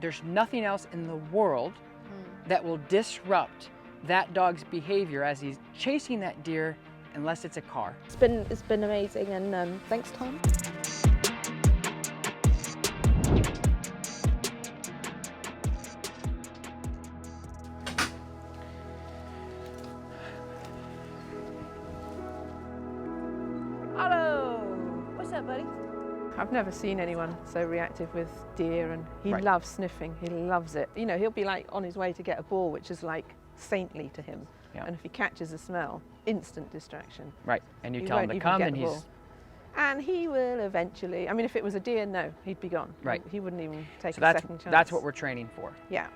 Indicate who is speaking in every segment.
Speaker 1: There's nothing else in the world that will disrupt that dog's behavior as he's chasing that deer, unless it's a car.
Speaker 2: It's been amazing, and thanks, Tom.
Speaker 1: Hello! What's up, buddy?
Speaker 3: I've never seen anyone so reactive with deer, and he loves sniffing. He loves it. You know, he'll be like on his way to get a ball, which is like saintly to him.
Speaker 1: Yeah.
Speaker 3: And if he catches a smell, instant distraction.
Speaker 1: Right, and you
Speaker 3: He
Speaker 1: tell him
Speaker 3: won't
Speaker 1: to
Speaker 3: even
Speaker 1: come
Speaker 3: get
Speaker 1: and
Speaker 3: the
Speaker 1: he's...
Speaker 3: ball. And he will eventually. I mean, if it was a deer, no, he'd be gone.
Speaker 1: Right.
Speaker 3: He wouldn't even take
Speaker 1: So
Speaker 3: a second chance.
Speaker 1: that's what we're training for,
Speaker 3: Yeah.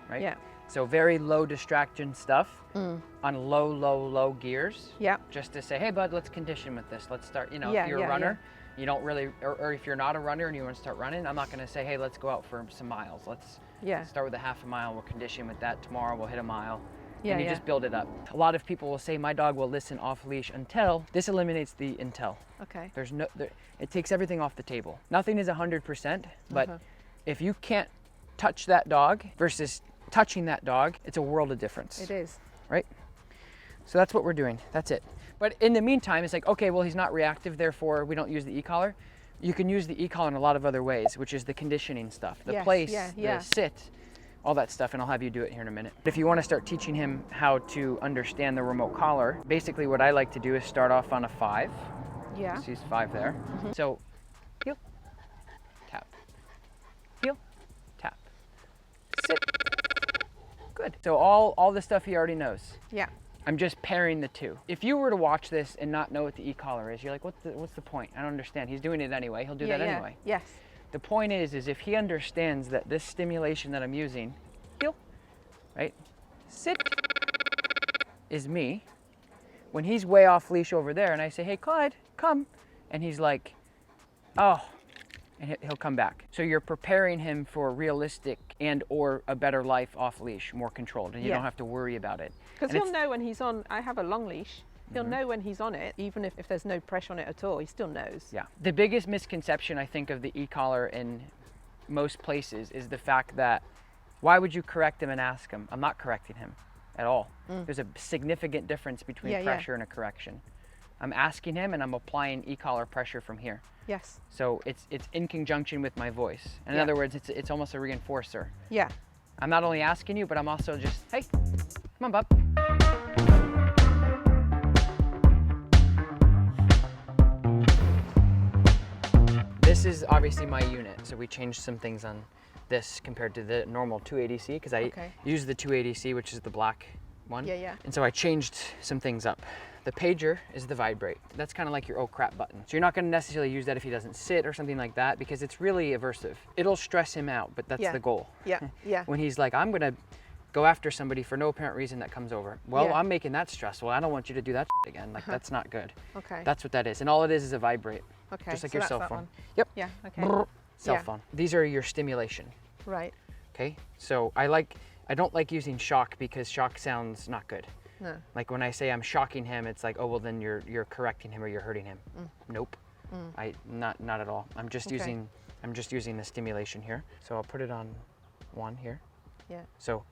Speaker 1: right?
Speaker 3: Yeah.
Speaker 1: So very low distraction stuff on low gears.
Speaker 3: Yeah.
Speaker 1: Just to say, hey bud, let's condition with this. Let's start, you know,
Speaker 3: Yeah,
Speaker 1: if you're
Speaker 3: yeah,
Speaker 1: a runner, you don't really, or if you're not a runner and you want to start running, I'm not going to say, hey, let's go out for some miles. Let's start with a half a mile. We'll condition with that. Tomorrow we'll hit a mile.
Speaker 3: Yeah,
Speaker 1: and you just build it up. A lot of people will say, my dog will listen off leash until. This eliminates the until.
Speaker 3: Okay.
Speaker 1: There's no, it takes everything off the table. Nothing is 100%, but if you can't touch that dog versus touching that dog, it's a world of difference.
Speaker 3: It is.
Speaker 1: Right? So that's what we're doing. That's it. But in the meantime, it's like, okay, well, he's not reactive, therefore we don't use the e-collar. You can use the e-collar in a lot of other ways, which is the conditioning stuff, the place, the sit, all that stuff, and I'll have you do it here in a minute. If you want to start teaching him how to understand the remote collar, basically what I like to do is start off on a 5.
Speaker 3: Yeah.
Speaker 1: So he's 5 there. So heel, tap, heel, tap, sit. Good. So all the stuff he already knows.
Speaker 3: Yeah.
Speaker 1: I'm just pairing the two. If you were to watch this and not know what the e-collar is, you're like, what's the point? I don't understand. He's doing it anyway. He'll do that anyway.
Speaker 3: Yes.
Speaker 1: The point is if he understands that this stimulation that I'm using, heel, right, sit, is me. When he's way off leash over there and I say, hey, Clyde, come. And he's like, oh, and he'll come back. So you're preparing him for realistic and or a better life off leash, more controlled, and you don't have to worry about it.
Speaker 3: Because he'll know when he's on. I have a long leash. He'll know when he's on it, even if there's no pressure on it at all, he still knows.
Speaker 1: Yeah. The biggest misconception, I think, of the e-collar in most places is the fact that, why would you correct him and ask him? I'm not correcting him at all. There's a significant difference between pressure and a correction. I'm asking him and I'm applying e-collar pressure from here.
Speaker 3: Yes.
Speaker 1: So it's in conjunction with my voice. In other words, it's almost a reinforcer.
Speaker 3: Yeah.
Speaker 1: I'm not only asking you, but I'm also just, hey, come on, bub. This is obviously my unit, so we changed some things on this compared to the normal 280C, because I use the 280C, which is the black one.
Speaker 3: Yeah.
Speaker 1: And so I changed some things up. The pager is the vibrate. That's kind of like your oh crap button. So you're not going to necessarily use that if he doesn't sit or something like that, because it's really aversive. It'll stress him out, but that's the goal.
Speaker 3: Yeah.
Speaker 1: When he's like, I'm going to go after somebody for no apparent reason that comes over. Well, I'm making that stressful. I don't want you to do that again. Like, that's not good.
Speaker 3: Okay.
Speaker 1: That's what that is. And all it is a vibrate.
Speaker 3: Okay.
Speaker 1: Just like
Speaker 3: so
Speaker 1: your
Speaker 3: that's
Speaker 1: cell
Speaker 3: that
Speaker 1: phone.
Speaker 3: one.
Speaker 1: Yep.
Speaker 3: Yeah. Okay.
Speaker 1: Brrr, cell phone. These are your stimulation.
Speaker 3: Right.
Speaker 1: Okay. So I don't like using shock because shock sounds not good.
Speaker 3: No.
Speaker 1: Like when I say I'm shocking him, it's like, oh well, then you're correcting him or you're hurting him. Nope. Not at all. I'm just using the stimulation here. So I'll put it on 1 here.
Speaker 3: Yeah.
Speaker 1: So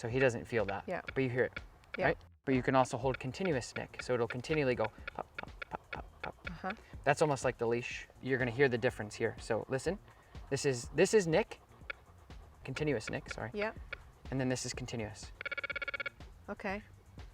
Speaker 1: he doesn't feel that.
Speaker 3: Yeah.
Speaker 1: But you hear it.
Speaker 3: Yeah.
Speaker 1: Right? But you can also hold continuous nick. So it'll continually go pop, pop, pop, pop, pop. That's almost like the leash. You're gonna hear the difference here. So listen. This is nick. Continuous nick, sorry.
Speaker 3: Yeah.
Speaker 1: And then this is continuous.
Speaker 3: Okay.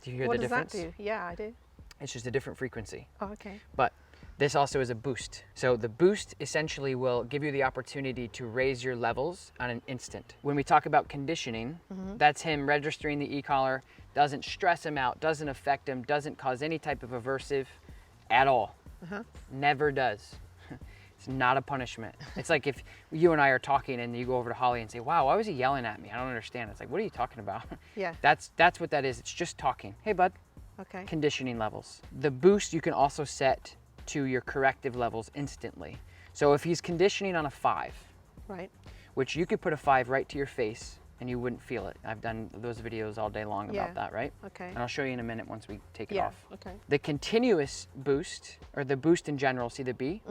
Speaker 1: Do you hear
Speaker 3: what
Speaker 1: the difference?
Speaker 3: What does that do? Yeah, I do.
Speaker 1: It's just a different frequency.
Speaker 3: Oh, okay.
Speaker 1: But this also is a boost. So the boost essentially will give you the opportunity to raise your levels on an instant. When we talk about conditioning, that's him registering the e-collar, doesn't stress him out, doesn't affect him, doesn't cause any type of aversive at all. Never does. It's not a punishment. It's like if you and I are talking and you go over to Holly and say, wow, why was he yelling at me? I don't understand. It's like, what are you talking about?
Speaker 3: Yeah.
Speaker 1: That's what that is. It's just talking. Hey, bud.
Speaker 3: Okay.
Speaker 1: Conditioning levels. The boost you can also set to your corrective levels instantly. So if he's conditioning on a 5,
Speaker 3: right,
Speaker 1: which you could put a 5 right to your face and you wouldn't feel it. I've done those videos all day long about that, right?
Speaker 3: Okay.
Speaker 1: And I'll show you in a minute once we take it off.
Speaker 3: Okay.
Speaker 1: The continuous boost, or the boost in general, see the B?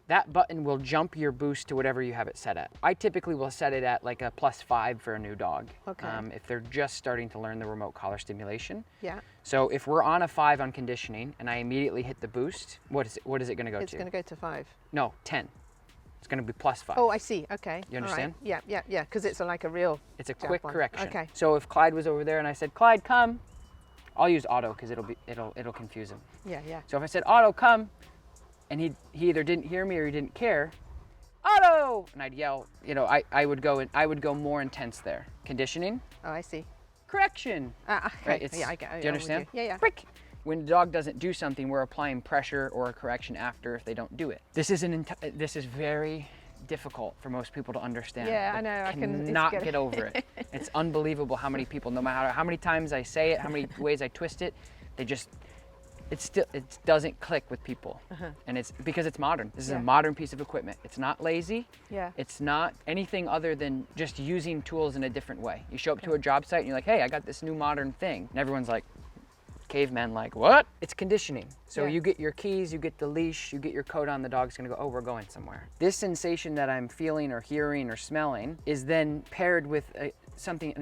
Speaker 1: that button will jump your boost to whatever you have it set at. I typically will set it at like a +5 for a new dog.
Speaker 3: Okay.
Speaker 1: If they're just starting to learn the remote collar stimulation.
Speaker 3: Yeah.
Speaker 1: So if we're on a 5 on conditioning and I immediately hit the boost, what is it going to go to?
Speaker 3: It's going to go to 5.
Speaker 1: No, 10. It's going to be +5.
Speaker 3: Oh, I see. Okay.
Speaker 1: You understand?
Speaker 3: All right. Yeah. Because it's like a real.
Speaker 1: It's a
Speaker 3: jab
Speaker 1: quick
Speaker 3: one.
Speaker 1: correction.
Speaker 3: Okay.
Speaker 1: So if Clyde was over there and I said, Clyde, come, I'll use auto because it'll confuse him.
Speaker 3: Yeah.
Speaker 1: So if I said auto, come, and he either didn't hear me or he didn't care, auto, and I'd yell. I would go more intense there. Conditioning,
Speaker 3: Oh, I see.
Speaker 1: correction.
Speaker 3: Okay.
Speaker 1: Right?
Speaker 3: Yeah, I get.
Speaker 1: Do you understand?
Speaker 3: Yeah.
Speaker 1: Prick. When the dog doesn't do something, we're applying pressure or a correction after if they don't do it. This is very difficult for most people to understand.
Speaker 3: Yeah, I know. I
Speaker 1: cannot get over it. It's unbelievable how many people, no matter how many times I say it, how many ways I twist it, it doesn't click with people. And it's because it's modern. This is a modern piece of equipment. It's not lazy.
Speaker 3: Yeah.
Speaker 1: It's not anything other than just using tools in a different way. You show up to a job site and you're like, hey, I got this new modern thing. And everyone's like, cavemen like, what? It's conditioning. So you get your keys, you get the leash, you get your coat on, the dog's gonna go, oh, we're going somewhere. This sensation that I'm feeling or hearing or smelling is then paired with an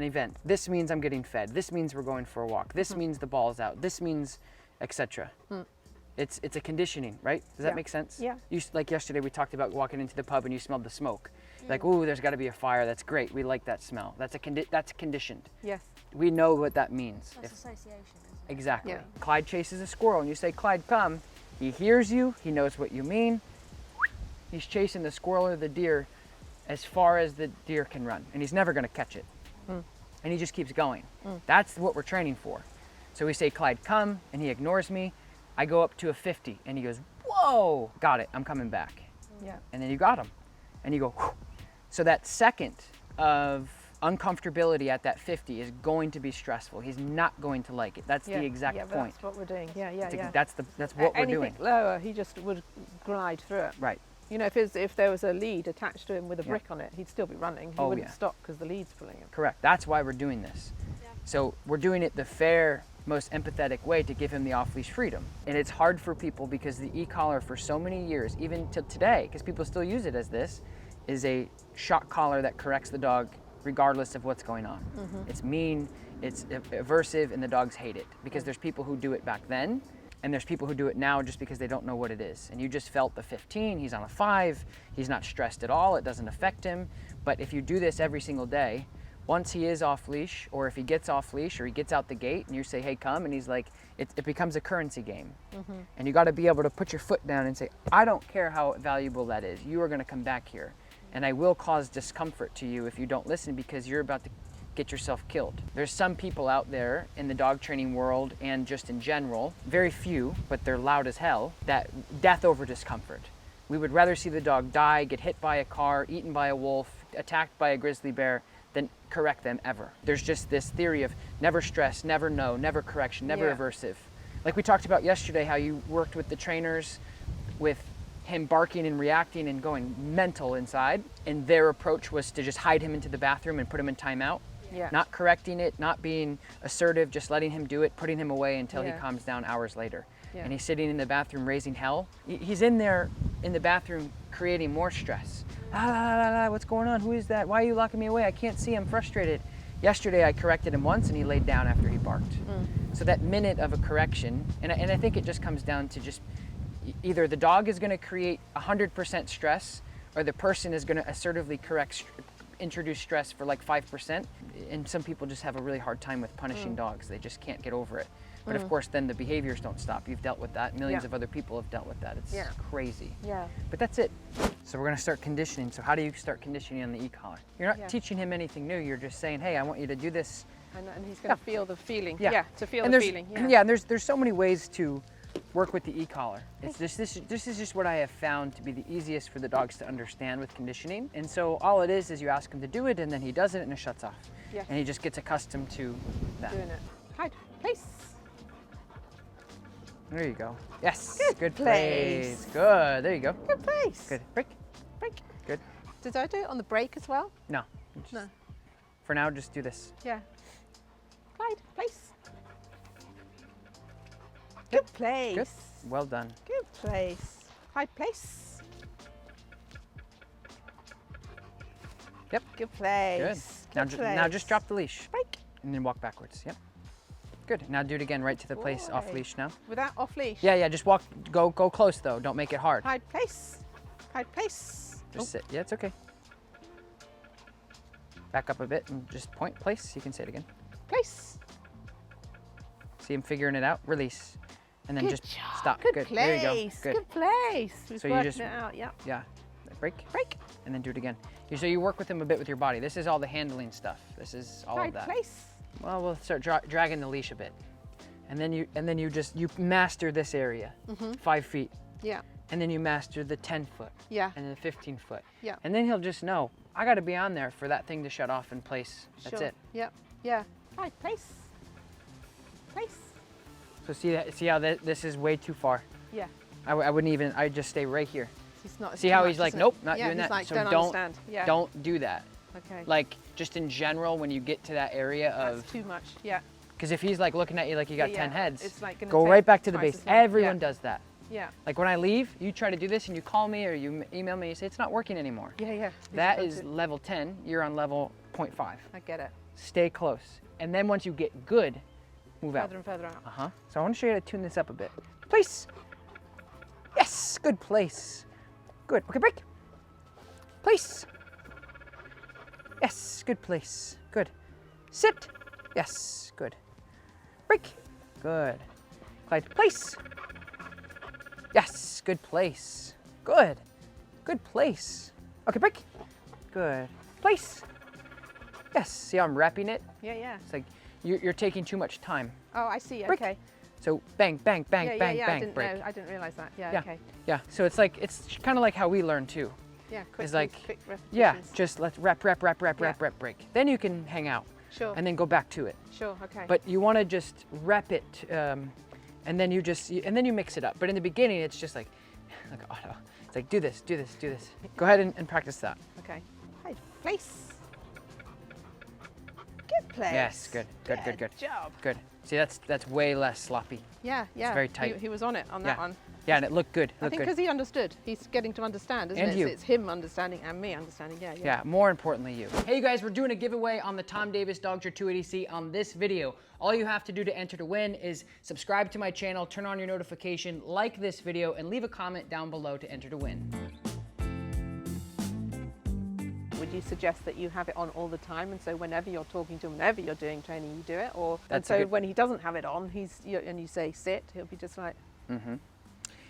Speaker 1: event. This means I'm getting fed. This means we're going for a walk. This means the ball's out. This means, etc. It's a conditioning, right? Does that make sense?
Speaker 3: Yeah.
Speaker 1: Like yesterday we talked about walking into the pub and you smelled the smoke. Like, ooh, there's gotta be a fire. That's great. We like that smell. That's conditioned.
Speaker 3: Yes.
Speaker 1: We know what that means.
Speaker 4: That's association, isn't it?
Speaker 1: Exactly.
Speaker 3: Yeah.
Speaker 1: Clyde chases a squirrel and you say, Clyde, come. He hears you, he knows what you mean. He's chasing the squirrel or the deer as far as the deer can run, and he's never gonna catch it. And he just keeps going. That's what we're training for. So we say, Clyde, come, and he ignores me. I go up to a 50 and he goes, whoa, got it, I'm coming back.
Speaker 3: Yeah.
Speaker 1: And then you got him. And you go, whew. So that second of uncomfortability at that 50 is going to be stressful. He's not going to like it. That's the exact
Speaker 3: but
Speaker 1: point.
Speaker 3: That's what we're doing. Yeah.
Speaker 1: That's what we're
Speaker 3: Anything
Speaker 1: doing.
Speaker 3: lower, he just would glide through it.
Speaker 1: Right.
Speaker 3: You know, if there was a lead attached to him with a brick on it, he'd still be running. He
Speaker 1: Oh,
Speaker 3: wouldn't
Speaker 1: yeah.
Speaker 3: stop because the lead's pulling him.
Speaker 1: Correct. That's why we're doing this.
Speaker 4: Yeah.
Speaker 1: So we're doing it the fair, most empathetic way to give him the off-leash freedom. And it's hard for people because the e-collar for so many years, even till today, because people still use it as this, is a shock collar that corrects the dog regardless of what's going on. It's mean, it's aversive, and the dogs hate it because there's people who do it back then and there's people who do it now just because they don't know what it is. And you just felt the 15, he's on a 5, he's not stressed at all, it doesn't affect him. But if you do this every single day, once he is off leash, or if he gets off leash, or he gets out the gate and you say, hey, come, and he's like, it becomes a currency game. And you gotta be able to put your foot down and say, I don't care how valuable that is, you are gonna come back here. And I will cause discomfort to you if you don't listen because you're about to get yourself killed. There's some people out there in the dog training world and just in general, very few, but they're loud as hell, that death over discomfort. We would rather see the dog die, get hit by a car, eaten by a wolf, attacked by a grizzly bear, than correct them ever. There's just this theory of never stress, never no, never correction, never aversive. Like we talked about yesterday, how you worked with the trainers with him barking and reacting and going mental inside, and their approach was to just hide him into the bathroom and put him in timeout.
Speaker 3: Yeah.
Speaker 1: Not correcting it, not being assertive, just letting him do it, putting him away until he
Speaker 3: Yeah.
Speaker 1: calms down hours later.
Speaker 3: Yeah.
Speaker 1: And he's sitting in the bathroom raising hell. He's in there in the bathroom creating more stress. What's going on? Who is that? Why are you locking me away? I can't see, I'm frustrated. Yesterday I corrected him once and he laid down after he barked. So that minute of a correction, and I think it just comes down to just either the dog is going to create 100% stress or the person is going to assertively introduce stress for like 5%. And some people just have a really hard time with punishing dogs. They just can't get over it. But of course, then the behaviors don't stop. You've dealt with that. Millions of other people have dealt with that. It's crazy.
Speaker 3: Yeah.
Speaker 1: But that's it. So we're going to start conditioning. So how do you start conditioning on the e-collar? You're not teaching him anything new. You're just saying, hey, I want you to do this.
Speaker 3: And he's going to feel the feeling.
Speaker 1: Yeah.
Speaker 3: To feel
Speaker 1: And
Speaker 3: the
Speaker 1: there's-
Speaker 3: feeling.
Speaker 1: Yeah, and there's so many ways to work with the e-collar. It's this is just what I have found to be the easiest for the dogs to understand with conditioning. And so all it is you ask him to do it and then he does it and it shuts off.
Speaker 3: Yeah.
Speaker 1: And he just gets accustomed to that.
Speaker 3: Doing it. Hide. Place.
Speaker 1: There you go. Yes. Good
Speaker 3: place.
Speaker 1: place. Good. There you go.
Speaker 3: Good place.
Speaker 1: Good. Break.
Speaker 3: Break.
Speaker 1: Good.
Speaker 3: Did I do it on the break as well?
Speaker 1: No. Just-
Speaker 3: No.
Speaker 1: For now, just do this.
Speaker 3: Yeah. Clyde, place. Good place.
Speaker 1: Good. Well done.
Speaker 3: Good place. Clyde, place.
Speaker 1: Yep.
Speaker 3: Good place.
Speaker 1: Good.
Speaker 3: Good
Speaker 1: Now just drop the leash.
Speaker 3: Break.
Speaker 1: And then walk backwards. Yep. Good. Now do it again right to the place
Speaker 3: Boy.
Speaker 1: off leash now.
Speaker 3: Without off leash.
Speaker 1: Yeah, just walk, go close though. Don't make it hard.
Speaker 3: Hide place. Hide place.
Speaker 1: Just sit. Yeah, it's okay. Back up a bit and just point, place. You can say it again.
Speaker 3: Place.
Speaker 1: See him figuring it out. Release. And then
Speaker 3: Good
Speaker 1: just
Speaker 3: job.
Speaker 1: stop.
Speaker 3: Good
Speaker 1: Good.
Speaker 3: place.
Speaker 1: There you go. Good.
Speaker 3: Good place. He's
Speaker 1: So you
Speaker 3: working
Speaker 1: just-
Speaker 3: it out. Yep.
Speaker 1: Yeah. Break.
Speaker 3: Break.
Speaker 1: And then do it again. So you work with him a bit with your body. This is all the handling stuff. This is all
Speaker 3: Hide
Speaker 1: of that.
Speaker 3: place.
Speaker 1: Well, we'll start dragging the leash a bit. And then you master this area. 5 feet.
Speaker 3: Yeah.
Speaker 1: And then you master the 10 foot.
Speaker 3: Yeah.
Speaker 1: And then the 15 foot.
Speaker 3: Yeah.
Speaker 1: And then he'll just know, I got to be on there for that thing to shut off in place. That's
Speaker 3: Sure.
Speaker 1: it.
Speaker 3: Yep. Yeah. Hide place. Place.
Speaker 1: So see how this is way too far.
Speaker 3: Yeah.
Speaker 1: I wouldn't even, I'd just stay right here.
Speaker 3: It's not.
Speaker 1: See
Speaker 3: too
Speaker 1: how
Speaker 3: much,
Speaker 1: he's like,
Speaker 3: isn't
Speaker 1: nope,
Speaker 3: it?
Speaker 1: not
Speaker 3: yeah,
Speaker 1: doing
Speaker 3: he's
Speaker 1: that.
Speaker 3: Like,
Speaker 1: So
Speaker 3: don't understand. Yeah.
Speaker 1: don't do that.
Speaker 3: Okay.
Speaker 1: Like just in general, when you get to that area of,
Speaker 3: That's too much. Yeah.
Speaker 1: because if he's like looking at you like you got
Speaker 3: Yeah,
Speaker 1: 10 heads,
Speaker 3: it's like gonna
Speaker 1: go
Speaker 3: take
Speaker 1: right back to the
Speaker 3: twice
Speaker 1: base.
Speaker 3: as long.
Speaker 1: Everyone
Speaker 3: Yeah.
Speaker 1: does that.
Speaker 3: Yeah.
Speaker 1: Like when I leave, you try to do this and you call me or you email me, you say it's not working anymore.
Speaker 3: Yeah. Yeah.
Speaker 1: That is level 10, you're on level 0.5.
Speaker 3: I get it.
Speaker 1: Stay close. And then once you get good, move out.
Speaker 3: Further and further out.
Speaker 1: Uh-huh. So I want to show you how to tune this up a bit. Place. Yes, good place. Good. Okay, break. Place. Yes, good place. Good. Sit. Yes, good. Break. Good. Clyde, place. Yes, good place. Good. Good place. Okay, break. Good. Place. Yes, see how I'm wrapping it?
Speaker 3: Yeah. Yeah.
Speaker 1: It's like you're taking too much time.
Speaker 3: Oh, I see.
Speaker 1: Break.
Speaker 3: Okay.
Speaker 1: So bang, bang, bang,
Speaker 3: Yeah.
Speaker 1: bang,
Speaker 3: Yeah.
Speaker 1: bang,
Speaker 3: I didn't
Speaker 1: break.
Speaker 3: know. I didn't realize that. Yeah.
Speaker 1: Yeah.
Speaker 3: Okay.
Speaker 1: Yeah, so it's kind of like how we learn too.
Speaker 3: Yeah. Quick.
Speaker 1: It's like,
Speaker 3: quick repetitions.
Speaker 1: yeah, just let's rep,
Speaker 3: Yeah.
Speaker 1: break. Then you can hang out
Speaker 3: Sure.
Speaker 1: and then go back to it.
Speaker 3: Sure. Okay.
Speaker 1: But you want to just rep it, and then you mix it up. But in the beginning, it's just like auto. It's like do this. Go ahead and practice that.
Speaker 3: Okay. Hide place. Good place.
Speaker 1: Yes, good.
Speaker 3: Good job.
Speaker 1: Good. See, that's way less sloppy.
Speaker 3: Yeah. Yeah.
Speaker 1: very tight.
Speaker 3: He was on it on that one.
Speaker 1: Yeah, and it looked good.
Speaker 3: I think because he understood. He's getting to understand, isn't
Speaker 1: And
Speaker 3: it?
Speaker 1: you.
Speaker 3: So it's him understanding and me understanding. Yeah. Yeah.
Speaker 1: Yeah, more importantly you. Hey you guys, we're doing a giveaway on the Tom Davis Dogger 280C on this video. All you have to do to enter to win is subscribe to my channel, turn on your notification, like this video, and leave a comment down below to enter to win.
Speaker 3: Would you suggest that you have it on all the time, and so whenever you're talking to him, whenever you're doing training, you do it, or and
Speaker 1: That's a
Speaker 3: so
Speaker 1: good-
Speaker 3: when he doesn't have it on, and you say sit, he'll be just like,
Speaker 1: Mm-hmm.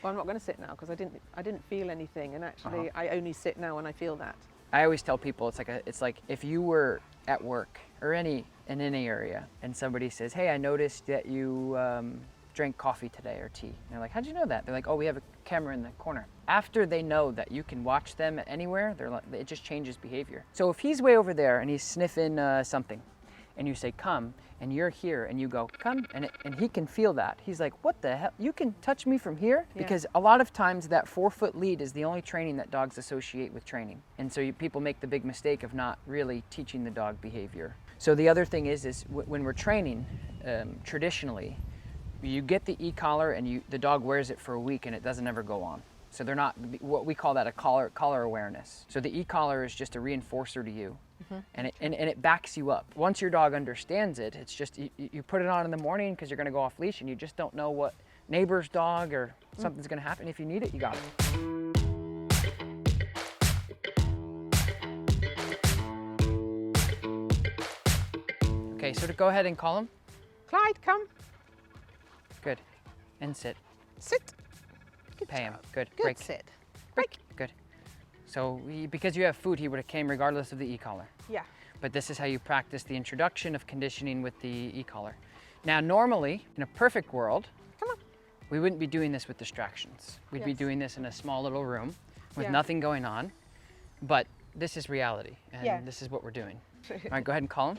Speaker 3: well, I'm not going to sit now because I didn't feel anything, and actually I only sit now when I feel that.
Speaker 1: I always tell people it's like if you were at work or in any area and somebody says, hey, I noticed that you drank coffee today or tea. And they're like, how'd you know that? They're like, oh, we have a camera in the corner. After they know that you can watch them at anywhere, it just changes behavior. So if he's way over there and he's sniffing something and you say, come, and you're here and you go, come, and he can feel that. He's like, what the hell? You can touch me from here?
Speaker 3: Yeah.
Speaker 1: Because a lot of times that 4-foot lead is the only training that dogs associate with training. And so people make the big mistake of not really teaching the dog behavior. So the other thing is when we're training, traditionally, you get the e-collar and the dog wears it for a week and it doesn't ever go on. So they're not, what we call that a collar awareness. So the e-collar is just a reinforcer to you. And it backs you up. Once your dog understands it, it's just you put it on in the morning because you're going to go off leash and you just don't know what neighbor's dog or something's going to happen. If you need it, you got it. Okay, so to go ahead and call him.
Speaker 3: Clyde, come,
Speaker 1: Good. And sit.
Speaker 3: sit. Good
Speaker 1: Pay him.
Speaker 3: job.
Speaker 1: Good.
Speaker 3: Good
Speaker 1: Break.
Speaker 3: sit. Break.
Speaker 1: Good. So because you have food, he would have came regardless of the e-collar.
Speaker 3: Yeah.
Speaker 1: But this is how you practice the introduction of conditioning with the e-collar. Now, normally, in a perfect world,
Speaker 3: Come on.
Speaker 1: we wouldn't be doing this with distractions. We'd be
Speaker 3: Yes.
Speaker 1: doing this in a small little room with
Speaker 3: Yeah.
Speaker 1: nothing going on. But this is reality, and
Speaker 3: Yeah.
Speaker 1: this is what we're doing. All right, go ahead and call him.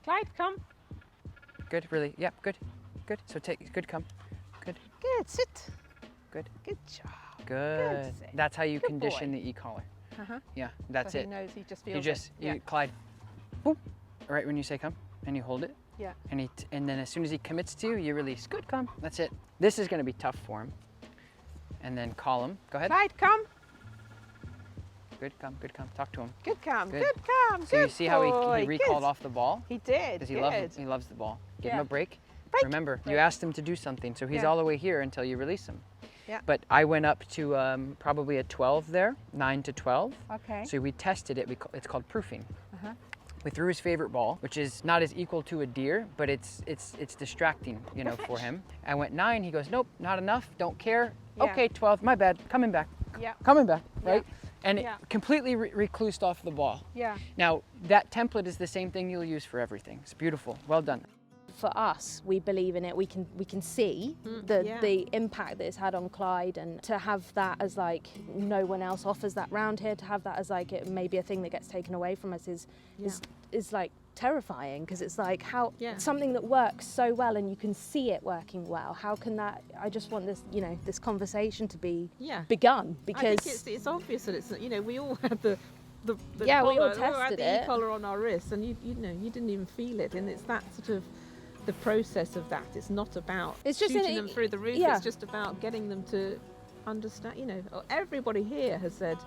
Speaker 3: Clyde, come.
Speaker 1: Good, really, yep, good, good. So good, come, good,
Speaker 3: Good, sit.
Speaker 1: good,
Speaker 3: Good job.
Speaker 1: good.
Speaker 3: sit.
Speaker 1: That's how you
Speaker 3: Good
Speaker 1: condition
Speaker 3: boy.
Speaker 1: the e-collar.
Speaker 3: Uh-huh.
Speaker 1: Yeah, that's
Speaker 3: so
Speaker 1: it.
Speaker 3: He knows. He just
Speaker 1: You
Speaker 3: feels
Speaker 1: just,
Speaker 3: it.
Speaker 1: Clyde, boop, right when you say come, and you hold it.
Speaker 3: Yeah.
Speaker 1: And then as soon as he commits to you, you release. Good, come. That's it. This is going to be tough for him. And then call him. Go ahead.
Speaker 3: Clyde, come.
Speaker 1: Good, come. Talk to him.
Speaker 3: Good Cam,
Speaker 1: Good.
Speaker 3: good Cam,
Speaker 1: So you
Speaker 3: good
Speaker 1: see how
Speaker 3: boy,
Speaker 1: he recalled
Speaker 3: good.
Speaker 1: off the ball?
Speaker 3: He did,
Speaker 1: Because
Speaker 3: good.
Speaker 1: he loves the ball. Give him
Speaker 3: Yeah.
Speaker 1: a break.
Speaker 3: Break.
Speaker 1: Remember, you
Speaker 3: Break.
Speaker 1: asked him to do something, so he's
Speaker 3: Yeah.
Speaker 1: all the way here until you release him.
Speaker 3: Yeah.
Speaker 1: But I went up to probably a 12 there, 9 to 12.
Speaker 3: Okay.
Speaker 1: So we tested it. It's called proofing.
Speaker 3: Uh-huh.
Speaker 1: We threw his favorite ball, which is not as equal to a deer, but it's distracting, you know, for him. I went 9. He goes, nope, not enough. Don't care.
Speaker 3: Yeah.
Speaker 1: Okay, 12. My bad. Coming back.
Speaker 3: Yeah.
Speaker 1: Coming back. Right.
Speaker 3: Yeah.
Speaker 1: And
Speaker 3: Yeah.
Speaker 1: it completely reclused off the ball.
Speaker 3: Yeah.
Speaker 1: Now that template is the same thing you'll use for everything. It's beautiful. Well done.
Speaker 2: For us, we believe in it. We can see
Speaker 3: yeah.
Speaker 2: the impact that it's had on Clyde, and to have that as like no one else offers that round here, to have that as like it may be a thing that gets taken away from us is like terrifying, because it's like how something that works so well and you can see it working well. How can that? I just want this, you know, this conversation to be begun, because
Speaker 3: I think it's obvious that it's, you know, we all had the
Speaker 2: Yeah, we all
Speaker 3: collar,
Speaker 2: tested
Speaker 3: had the
Speaker 2: it.
Speaker 3: e-collar on our wrists, and you know, you didn't even feel it, and it's that sort of the process of that. It's not about
Speaker 2: It's just
Speaker 3: shooting them through the roof.
Speaker 2: yeah.
Speaker 3: It's just about getting them to understand. You know, everybody here has said,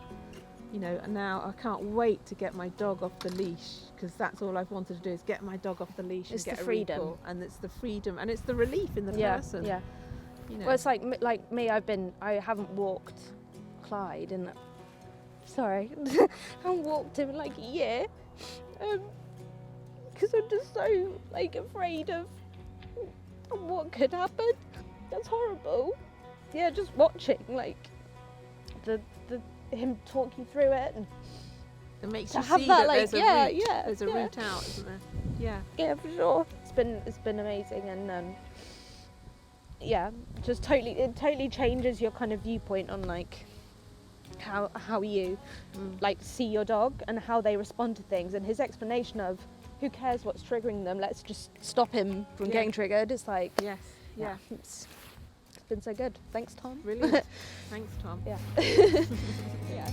Speaker 3: you know, now I can't wait to get my dog off the leash, because that's all I've wanted to do is get my dog off the leash
Speaker 2: It's
Speaker 3: and get
Speaker 2: the
Speaker 3: a
Speaker 2: freedom.
Speaker 3: recall. And it's the freedom, and it's the relief in the person.
Speaker 2: Yeah.
Speaker 3: You know.
Speaker 2: Well, it's like me. I haven't walked Clyde in. Sorry, I haven't walked him in like a year, because I'm just so like afraid of what could happen. That's horrible. Yeah, just watching like the him talk you through it, and
Speaker 3: It makes
Speaker 2: to
Speaker 3: you
Speaker 2: have
Speaker 3: see
Speaker 2: that,
Speaker 3: that
Speaker 2: like,
Speaker 3: there's a
Speaker 2: yeah,
Speaker 3: route.
Speaker 2: yeah,
Speaker 3: There's a
Speaker 2: yeah.
Speaker 3: route out, isn't there? Yeah.
Speaker 2: yeah, for sure. It's been amazing, and yeah, just totally changes your kind of viewpoint on like how you like see your dog and how they respond to things, and his explanation of who cares what's triggering them, let's just stop him from
Speaker 3: Yeah.
Speaker 2: getting triggered. It's like
Speaker 3: Yes. Yeah.
Speaker 2: it's been so good. Thanks, Tom.
Speaker 3: Brilliant. Thanks, Tom.
Speaker 2: Yeah. Yeah.